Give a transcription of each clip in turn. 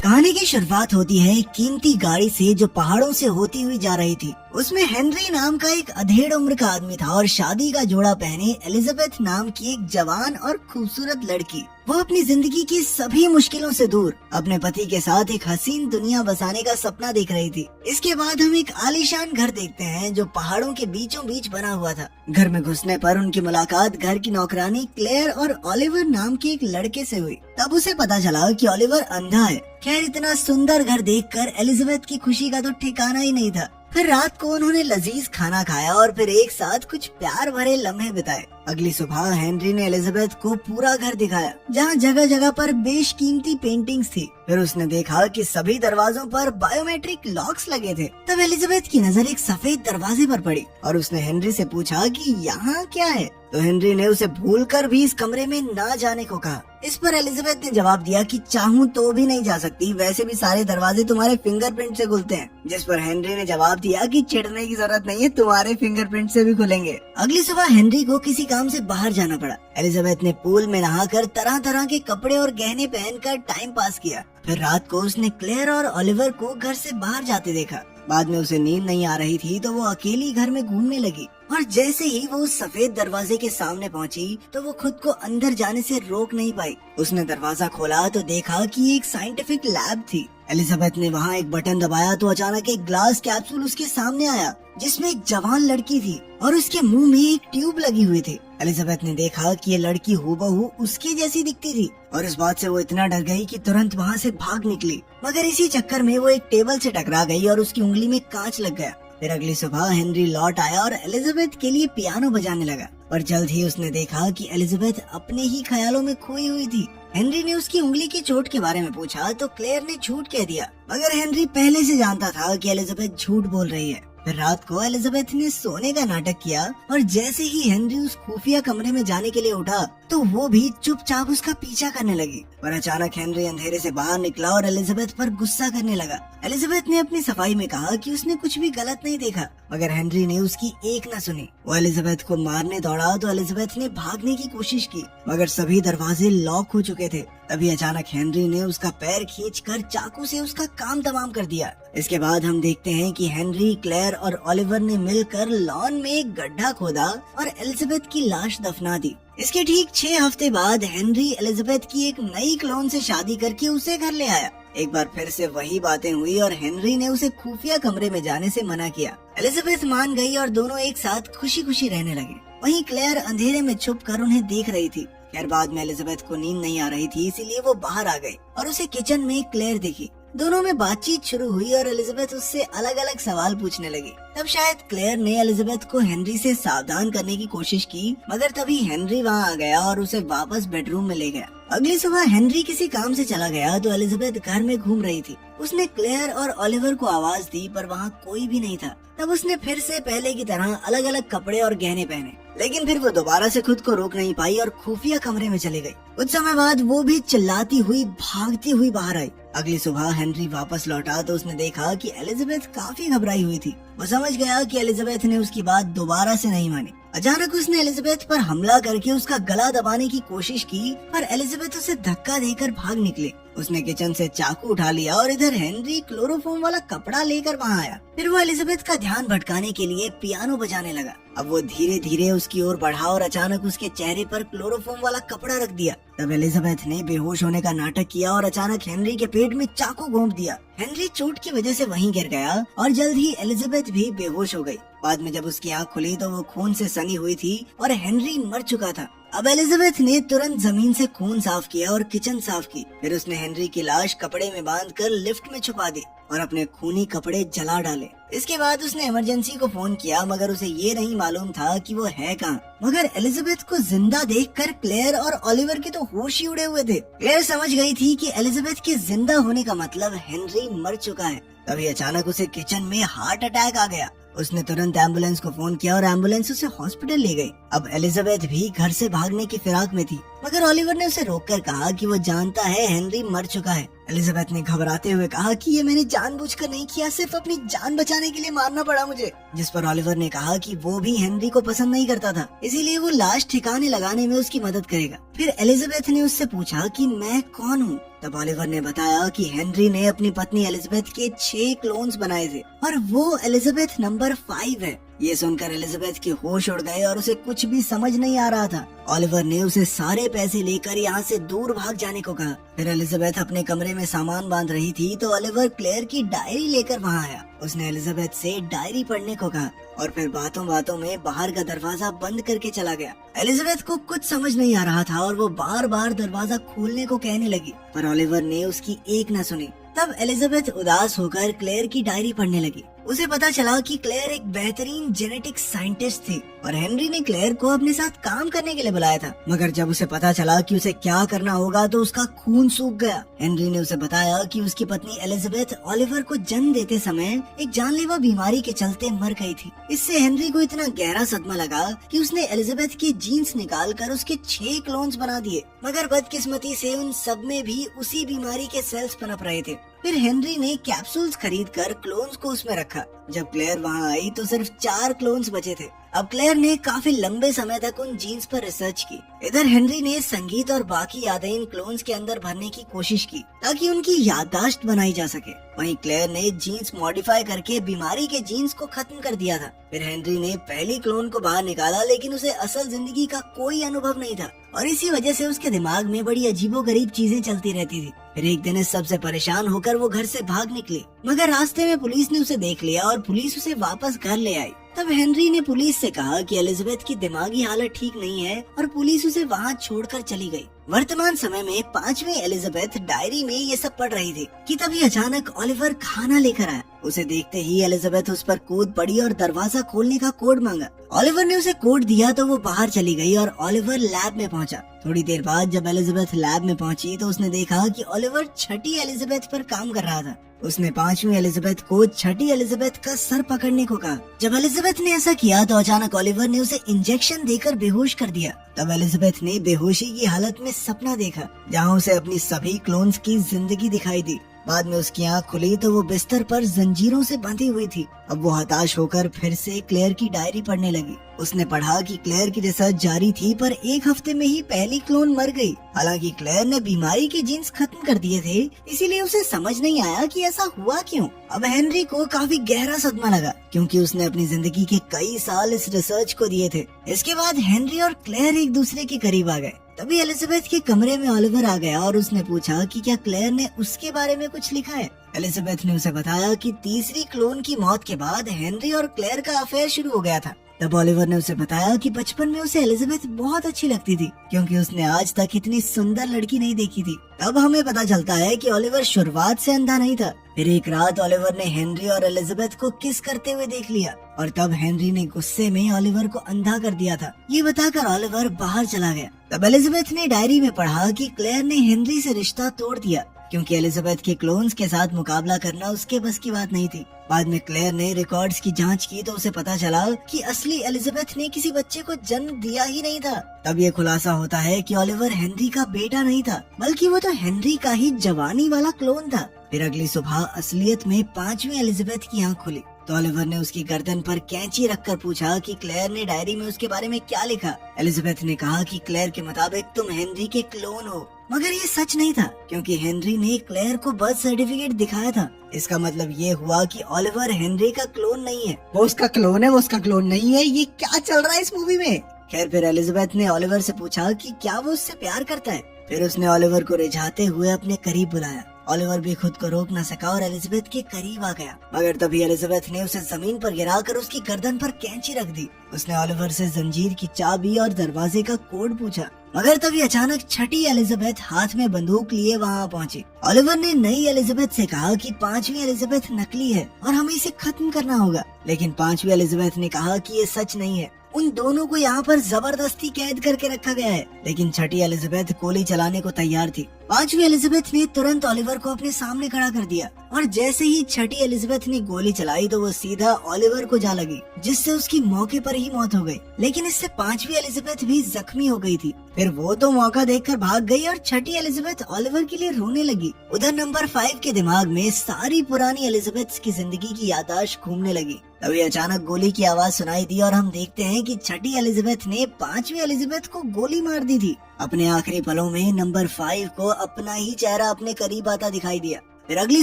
कहानी की शुरुआत होती है एक कीमती गाड़ी से जो पहाड़ों से होती हुई जा रही थी। उसमें हेनरी नाम का एक अधेड़ उम्र का आदमी था और शादी का जोड़ा पहने एलिजाबेथ नाम की एक जवान और खूबसूरत लड़की। वो अपनी जिंदगी की सभी मुश्किलों से दूर अपने पति के साथ एक हसीन दुनिया बसाने का सपना देख रही थी। इसके बाद हम एक आलीशान घर देखते हैं जो पहाड़ों के बीचों बीच बना हुआ था। घर में घुसने पर उनकी मुलाकात घर की नौकरानी क्लेयर और ओलिवर नाम के एक लड़के से हुई। तब उसे पता चला कि ओलिवर अंधा है। खैर, इतना सुंदर घर देखकर एलिजाबेथ की खुशी का तो ठिकाना ही नहीं था। फिर रात को उन्होंने लजीज खाना खाया और फिर एक साथ कुछ प्यार भरे लम्हे बिताए। अगली सुबह हेनरी ने एलिजाबेथ को पूरा घर दिखाया जहाँ जगह जगह पर बेशकीमती पेंटिंग्स थी। फिर उसने देखा कि सभी दरवाजों पर बायोमेट्रिक लॉक्स लगे थे। तब एलिजाबेथ की नजर एक सफेद दरवाजे पर पड़ी और उसने हेनरी से पूछा कि यहाँ क्या है। तो हेनरी ने उसे भूलकर भी इस कमरे में ना जाने को कहा। इस पर एलिजाबेथ ने जवाब दिया कि चाहूँ तो भी नहीं जा सकती, वैसे भी सारे दरवाजे तुम्हारे फिंगरप्रिंट से खुलते हैं। जिस पर हेनरी ने जवाब दिया कि चिढ़ने की जरूरत नहीं है, तुम्हारे फिंगरप्रिंट से भी खुलेंगे। अगली सुबह हेनरी को किसी काम से बाहर जाना पड़ा। एलिजाबेथ ने पूल में नहाकर तरह तरह के कपड़े और गहने पहनकर टाइम पास किया। फिर रात को उसने क्लेयर और ओलिवर को घर से बाहर जाते देखा। बाद में उसे नींद नहीं आ रही थी तो वो अकेली घर में घूमने लगी और जैसे ही वो उस सफेद दरवाजे के सामने पहुंची तो वो खुद को अंदर जाने से रोक नहीं पाई। उसने दरवाजा खोला तो देखा कि एक साइंटिफिक लैब थी। एलिजाबेथ ने वहाँ एक बटन दबाया तो अचानक एक ग्लास कैप्सूल उसके सामने आया जिसमें एक जवान लड़की थी और उसके मुंह में एक ट्यूब लगी हुई थी। एलिजाबेथ ने देखा कि ये लड़की हूबहू उसके जैसी दिखती थी और इस बात से वो इतना डर गई कि तुरंत वहाँ से भाग निकली। मगर इसी चक्कर में वो एक टेबल से टकरा गई और उसकी उंगली में कांच लग गया। फिर अगली सुबह हेनरी लौट आया और एलिजाबेथ के लिए पियानो बजाने लगा, पर जल्द ही उसने देखा कि एलिजाबेथ अपने ही ख्यालों में खोई हुई थी। हेनरी ने उसकी उंगली की चोट के बारे में पूछा तो क्लेयर ने झूठ कह दिया, मगर हेनरी पहले से जानता था कि एलिजाबेथ झूठ बोल रही है। फिर रात को एलिजाबेथ ने सोने का नाटक किया और जैसे ही हेनरी उस खुफिया कमरे में जाने के लिए उठा तो वो भी चुपचाप उसका पीछा करने लगी। पर अचानक हेनरी अंधेरे से बाहर निकला और एलिजाबेथ पर गुस्सा करने लगा। एलिजाबेथ ने अपनी सफाई में कहा कि उसने कुछ भी गलत नहीं देखा, मगर हेनरी ने उसकी एक न सुनी। वो एलिजाबेथ को मारने दौड़ा तो एलिजाबेथ ने भागने की कोशिश की, मगर सभी दरवाजे लॉक हो चुके थे। तभी अचानक हेनरी ने उसका पैर खींचकर चाकू से उसका काम तमाम कर दिया। इसके बाद हम देखते हैं कि हेनरी, क्लेयर और ओलिवर ने मिलकर लॉन में एक गड्ढा खोदा और एलिजाबेथ की लाश दफना दी। इसके ठीक 6 हफ्ते बाद हेनरी एलिजाबेथ की एक नई क्लोन से शादी करके उसे घर ले आया। एक बार फिर से वही बातें हुई और हेनरी ने उसे खुफिया कमरे में जाने से मना किया। एलिजाबेथ मान गई और दोनों एक साथ खुशी खुशी रहने लगे। वहीं क्लेयर अंधेरे में छुप कर उन्हें देख रही थी। खैर, बाद में एलिजाबेथ को नींद नहीं आ रही थी, इसीलिए वो बाहर आ गई और उसे किचन में क्लेयर दिखी। दोनों में बातचीत शुरू हुई और एलिजाबेथ उससे अलग अलग सवाल पूछने लगी। तब शायद क्लेयर ने एलिजाबेथ को हेनरी से सावधान करने की कोशिश की, मगर तभी हेनरी वहाँ आ गया और उसे वापस बेडरूम में ले गया। अगली सुबह हेनरी किसी काम से चला गया तो एलिजाबेथ घर में घूम रही थी। उसने क्लेयर और ओलिवर को आवाज दी पर वहाँ कोई भी नहीं था। तब उसने फिर से पहले की तरह अलग अलग कपड़े और गहने पहने, लेकिन फिर वो दोबारा से खुद को रोक नहीं पाई और खुफिया कमरे में चली गई। कुछ समय बाद वो भी चिल्लाती हुई भागती हुई बाहर आई। अगली सुबह हेनरी वापस लौटा तो उसने देखा कि एलिजाबेथ काफी घबराई हुई थी। वो समझ गया कि एलिजाबेथ ने उसकी बात दोबारा से नहीं मानी। अचानक उसने एलिजाबेथ पर हमला करके उसका गला दबाने की कोशिश की, पर एलिजाबेथ उसे धक्का देकर भाग निकली। उसने किचन से चाकू उठा लिया और इधर हेनरी क्लोरोफॉर्म वाला कपड़ा लेकर वहाँ आया। फिर वो एलिजाबेथ का ध्यान भटकाने के लिए पियानो बजाने लगा। अब वो धीरे धीरे उसकी ओर बढ़ा और अचानक उसके चेहरे पर क्लोरोफॉर्म वाला कपड़ा रख दिया। तब एलिजाबेथ ने बेहोश होने का नाटक किया और अचानक हेनरी के पेट में चाकू घोंप दिया। हेनरी चोट की वजह से वहीं गिर गया और जल्द ही एलिजाबेथ भी बेहोश हो गई। बाद में जब उसकी आँख खुली तो वो खून से सनी हुई थी और हेनरी मर चुका था। अब एलिजाबेथ ने तुरंत जमीन से खून साफ किया और किचन साफ की। फिर उसने हेनरी की लाश कपड़े में बांधकर लिफ्ट में छुपा दी और अपने खूनी कपड़े जला डाले। इसके बाद उसने इमरजेंसी को फोन किया, मगर उसे ये नहीं मालूम था कि वो है कहाँ। मगर एलिजाबेथ को जिंदा देखकर क्लेयर और ओलिवर के तो होश ही उड़े हुए थे। क्लेयर समझ गई थी कि एलिजाबेथ के जिंदा होने का मतलब हेनरी मर चुका है। तभी अचानक उसे किचन में हार्ट अटैक आ गया। उसने तुरंत एम्बुलेंस को फोन किया और एम्बुलेंस उसे हॉस्पिटल ले गई। अब एलिजाबेथ भी घर से भागने की फिराक में थी, मगर ओलिवर ने उसे रोककर कहा कि वो जानता है हेनरी मर चुका है। एलिजाबेथ ने घबराते हुए कहा कि ये मैंने जानबूझकर नहीं किया, सिर्फ अपनी जान बचाने के लिए मारना पड़ा मुझे। जिस पर ओलिवर ने कहा कि वो भी हेनरी को पसंद नहीं करता था, इसीलिए वो लाश ठिकाने लगाने में उसकी मदद करेगा। फिर एलिजाबेथ ने उससे पूछा कि मैं कौन हूँ। तब ओलिवर ने बताया कि हेनरी ने अपनी पत्नी एलिजाबेथ के 6 क्लोन्स बनाए थे और वो एलिजाबेथ नंबर 5 है। ये सुनकर एलिजाबेथ के होश उड़ गए और उसे कुछ भी समझ नहीं आ रहा था। ओलिवर ने उसे सारे पैसे लेकर यहाँ से दूर भाग जाने को कहा। फिर एलिजाबेथ अपने कमरे में सामान बांध रही थी तो ओलिवर क्लेयर की डायरी लेकर वहाँ आया। उसने एलिजाबेथ से डायरी पढ़ने को कहा और फिर बातों बातों में बाहर का दरवाजा बंद करके चला गया। एलिजाबेथ को कुछ समझ नहीं आ रहा था और वो बार बार दरवाजा खोलने को कहने लगी, पर ओलिवर ने उसकी एक न सुनी। तब एलिजाबेथ उदास होकर क्लेयर की डायरी पढ़ने लगी। उसे पता चला कि क्लेयर एक बेहतरीन जेनेटिक साइंटिस्ट थी और हेनरी ने क्लेयर को अपने साथ काम करने के लिए बुलाया था। मगर जब उसे पता चला कि उसे क्या करना होगा तो उसका खून सूख गया। हेनरी ने उसे बताया कि उसकी पत्नी एलिजाबेथ ओलिवर को जन्म देते समय एक जानलेवा बीमारी के चलते मर गई थी। इससे हेनरी को इतना गहरा सदमा लगा कि उसने एलिजाबेथ के जीन्स निकाल कर उसके 6 क्लोन्स बना दिए। मगर बदकिस्मती से उन सब में भी उसी बीमारी के सेल्स पनप रहे थे। फिर हेनरी ने कैप्सूल्स खरीदकर क्लोन्स को उसमें रखा। जब क्लेयर वहाँ आई तो सिर्फ 4 क्लोन्स बचे थे। अब क्लेयर ने काफी लंबे समय तक उन जीन्स पर रिसर्च की। इधर हेनरी ने संगीत और बाकी यादें इन क्लोन्स के अंदर भरने की कोशिश की ताकि उनकी याददाश्त बनाई जा सके। वहीं क्लेयर ने जीन्स मॉडिफाई करके बीमारी के जीन्स को खत्म कर दिया था। फिर हेनरी ने पहली क्लोन को बाहर निकाला, लेकिन उसे असल जिंदगी का कोई अनुभव नहीं था और इसी वजह से उसके दिमाग में बड़ी अजीबोगरीब चीजें चलती रहती थी। फिर एक दिन इस सब से परेशान होकर वो घर से भाग निकली, मगर रास्ते में पुलिस ने उसे देख लिया और पुलिस उसे वापस घर ले आई। तब हेनरी ने पुलिस से कहा कि एलिजाबेथ की दिमागी हालत ठीक नहीं है और पुलिस उसे वहाँ छोड़कर चली गई। वर्तमान समय में 5वीं एलिजाबेथ डायरी में ये सब पढ़ रही थी कि तभी अचानक ओलिवर खाना लेकर आया। उसे देखते ही एलिजाबेथ उस पर कूद पड़ी और दरवाजा खोलने का कोड मांगा। ओलिवर ने उसे कोड दिया तो वो बाहर चली गई और ओलिवर लैब में पहुंचा। थोड़ी देर बाद जब एलिजाबेथ लैब में पहुंची तो उसने देखा कि ओलिवर छठी एलिजाबेथ पर काम कर रहा था। उसने 5वीं एलिजाबेथ को छठी एलिजाबेथ का सर पकड़ने को कहा। जब एलिजाबेथ ने ऐसा किया तो अचानक ओलिवर ने उसे इंजेक्शन देकर बेहोश कर दिया। तब एलिजाबेथ ने बेहोशी की हालत में सपना देखा जहां उसे अपनी सभी क्लोन्स की जिंदगी दिखाई दी। बाद में उसकी आँख खुली तो वो बिस्तर पर जंजीरों से बंधी हुई थी। अब वो हताश होकर फिर से क्लेयर की डायरी पढ़ने लगी। उसने पढ़ा कि क्लेयर की रिसर्च जारी थी पर 1 हफ्ते में ही पहली क्लोन मर गई। हालांकि क्लेयर ने बीमारी के जीन्स खत्म कर दिए थे, इसीलिए उसे समझ नहीं आया कि ऐसा हुआ क्यों। अब हेनरी को काफी गहरा सदमा लगा क्योंकि उसने अपनी जिंदगी के कई साल इस रिसर्च को दिए थे। इसके बाद हेनरी और क्लेयर एक दूसरे के करीब आ गए। तभी एलिजाबेथ के कमरे में ओलिवर आ गया और उसने पूछा कि क्या क्लेयर ने उसके बारे में कुछ लिखा है। एलिजाबेथ ने उसे बताया कि तीसरी क्लोन की मौत के बाद हेनरी और क्लेयर का अफेयर शुरू हो गया था। तब ओलिवर ने उसे बताया कि बचपन में उसे एलिजाबेथ बहुत अच्छी लगती थी क्योंकि उसने आज तक इतनी सुंदर लड़की नहीं देखी थी। तब हमें पता चलता है कि ओलिवर शुरुआत से अंधा नहीं था। फिर एक रात ओलिवर ने हेनरी और एलिजाबेथ को किस करते हुए देख लिया और तब हेनरी ने गुस्से में ओलिवर को अंधा कर दिया था। ये बताकर ओलिवर बाहर चला गया। तब एलिजाबेथ ने डायरी में पढ़ा कि क्लेयर ने हेनरी से रिश्ता तोड़ दिया क्योंकि एलिजाबेथ के क्लोन्स के साथ मुकाबला करना उसके बस की बात नहीं थी। बाद में क्लेयर ने रिकॉर्ड्स की जांच की तो उसे पता चला कि असली एलिजाबेथ ने किसी बच्चे को जन्म दिया ही नहीं था। तब ये खुलासा होता है कि ओलिवर हेनरी का बेटा नहीं था, बल्कि वो तो हेनरी का ही जवानी वाला क्लोन था। फिर अगली सुबह असलियत में 5वीं एलिजाबेथ की आँख खुली तो ओलिवर ने उसकी गर्दन पर कैंची रखकर पूछा कि क्लेयर ने डायरी में उसके बारे में क्या लिखा। एलिजाबेथ ने कहा कि क्लेयर के मुताबिक तुम हेनरी के क्लोन हो, मगर ये सच नहीं था क्योंकि हेनरी ने क्लेयर को बर्थ सर्टिफिकेट दिखाया था। इसका मतलब ये हुआ कि ओलिवर हेनरी का क्लोन नहीं है, वो उसका क्लोन है, वो उसका क्लोन नहीं है। ये क्या चल रहा है इस मूवी में। खैर फिर एलिजाबेथ ने ओलिवर से पूछा कि क्या वो उससे प्यार करता है। फिर उसने ओलिवर को रिझाते हुए अपने करीब बुलाया। ओलिवर भी खुद को रोक न सका और एलिजाबेथ के करीब आ गया, मगर तभी एलिजाबेथ ने उसे जमीन पर गिराकर उसकी गर्दन पर कैंची रख दी। उसने ओलिवर से जंजीर की चाबी और दरवाजे का कोड पूछा, मगर तभी अचानक छठी एलिजाबेथ हाथ में बंदूक लिए वहाँ पहुँची। ओलिवर ने नई एलिजाबेथ से कहा कि 5वीं एलिजाबेथ नकली है और हमें इसे खत्म करना होगा, लेकिन 5वीं एलिजाबेथ ने कहा कि ये सच नहीं है। उन दोनों को यहाँ पर जबरदस्ती कैद करके रखा गया है, लेकिन छठी एलिजाबेथ गोली चलाने को तैयार थी। 5वीं एलिजाबेथ ने तुरंत ओलिवर को अपने सामने खड़ा कर दिया और जैसे ही छठी एलिजाबेथ ने गोली चलाई तो वो सीधा ओलिवर को जा लगी, जिससे उसकी मौके पर ही मौत हो गई। लेकिन इससे 5वीं एलिजाबेथ भी जख्मी हो गई थी। फिर वो तो मौका देखकर भाग गई और छठी एलिजाबेथ ओलिवर के लिए रोने लगी। उधर नंबर 5 के दिमाग में सारी पुरानी एलिजाबेथ की जिंदगी की याददाश्त घूमने लगी। तभी अचानक गोली की आवाज सुनाई दी और हम देखते हैं कि छठी एलिजाबेथ ने 5वीं एलिजाबेथ को गोली मार दी थी। अपने आखिरी पलों में नंबर 5 को अपना ही चेहरा अपने करीब आता दिखाई दिया। फिर अगली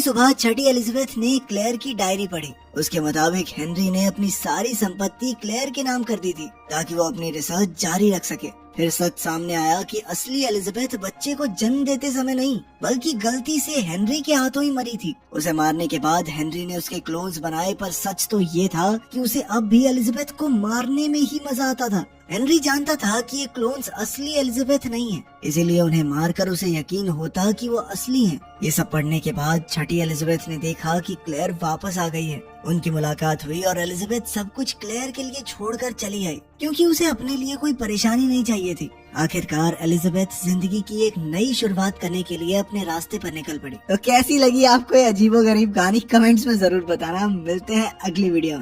सुबह छठी एलिजाबेथ ने क्लेयर की डायरी पढ़ी। उसके मुताबिक हेनरी ने अपनी सारी संपत्ति क्लेयर के नाम कर दी थी ताकि वो अपनी रिसर्च जारी रख सके। फिर सच सामने आया कि असली एलिजाबेथ बच्चे को जन्म देते समय नहीं बल्कि गलती से हेनरी के हाथों ही मरी थी। उसे मारने के बाद हेनरी ने उसके क्लोन्स बनाए, पर सच तो ये था कि उसे अब भी एलिजाबेथ को मारने में ही मजा आता था। हेनरी जानता था कि ये क्लोन्स असली एलिजाबेथ नहीं है, इसीलिए उन्हें मारकर उसे यकीन होता कि वो असली हैं। ये सब पढ़ने के बाद छठी एलिजाबेथ ने देखा कि क्लेयर वापस आ गई है। उनकी मुलाकात हुई और एलिजाबेथ सब कुछ क्लेयर के लिए छोड़कर चली आई क्योंकि उसे अपने लिए कोई परेशानी नहीं चाहिए थी। आखिरकार एलिजाबेथ जिंदगी की एक नई शुरुआत करने के लिए अपने रास्ते पर निकल पड़ी। तो कैसी लगी आपको ये अजीबोगरीब कहानी, कमेंट्स में जरूर बताना। मिलते हैं अगली वीडियो में।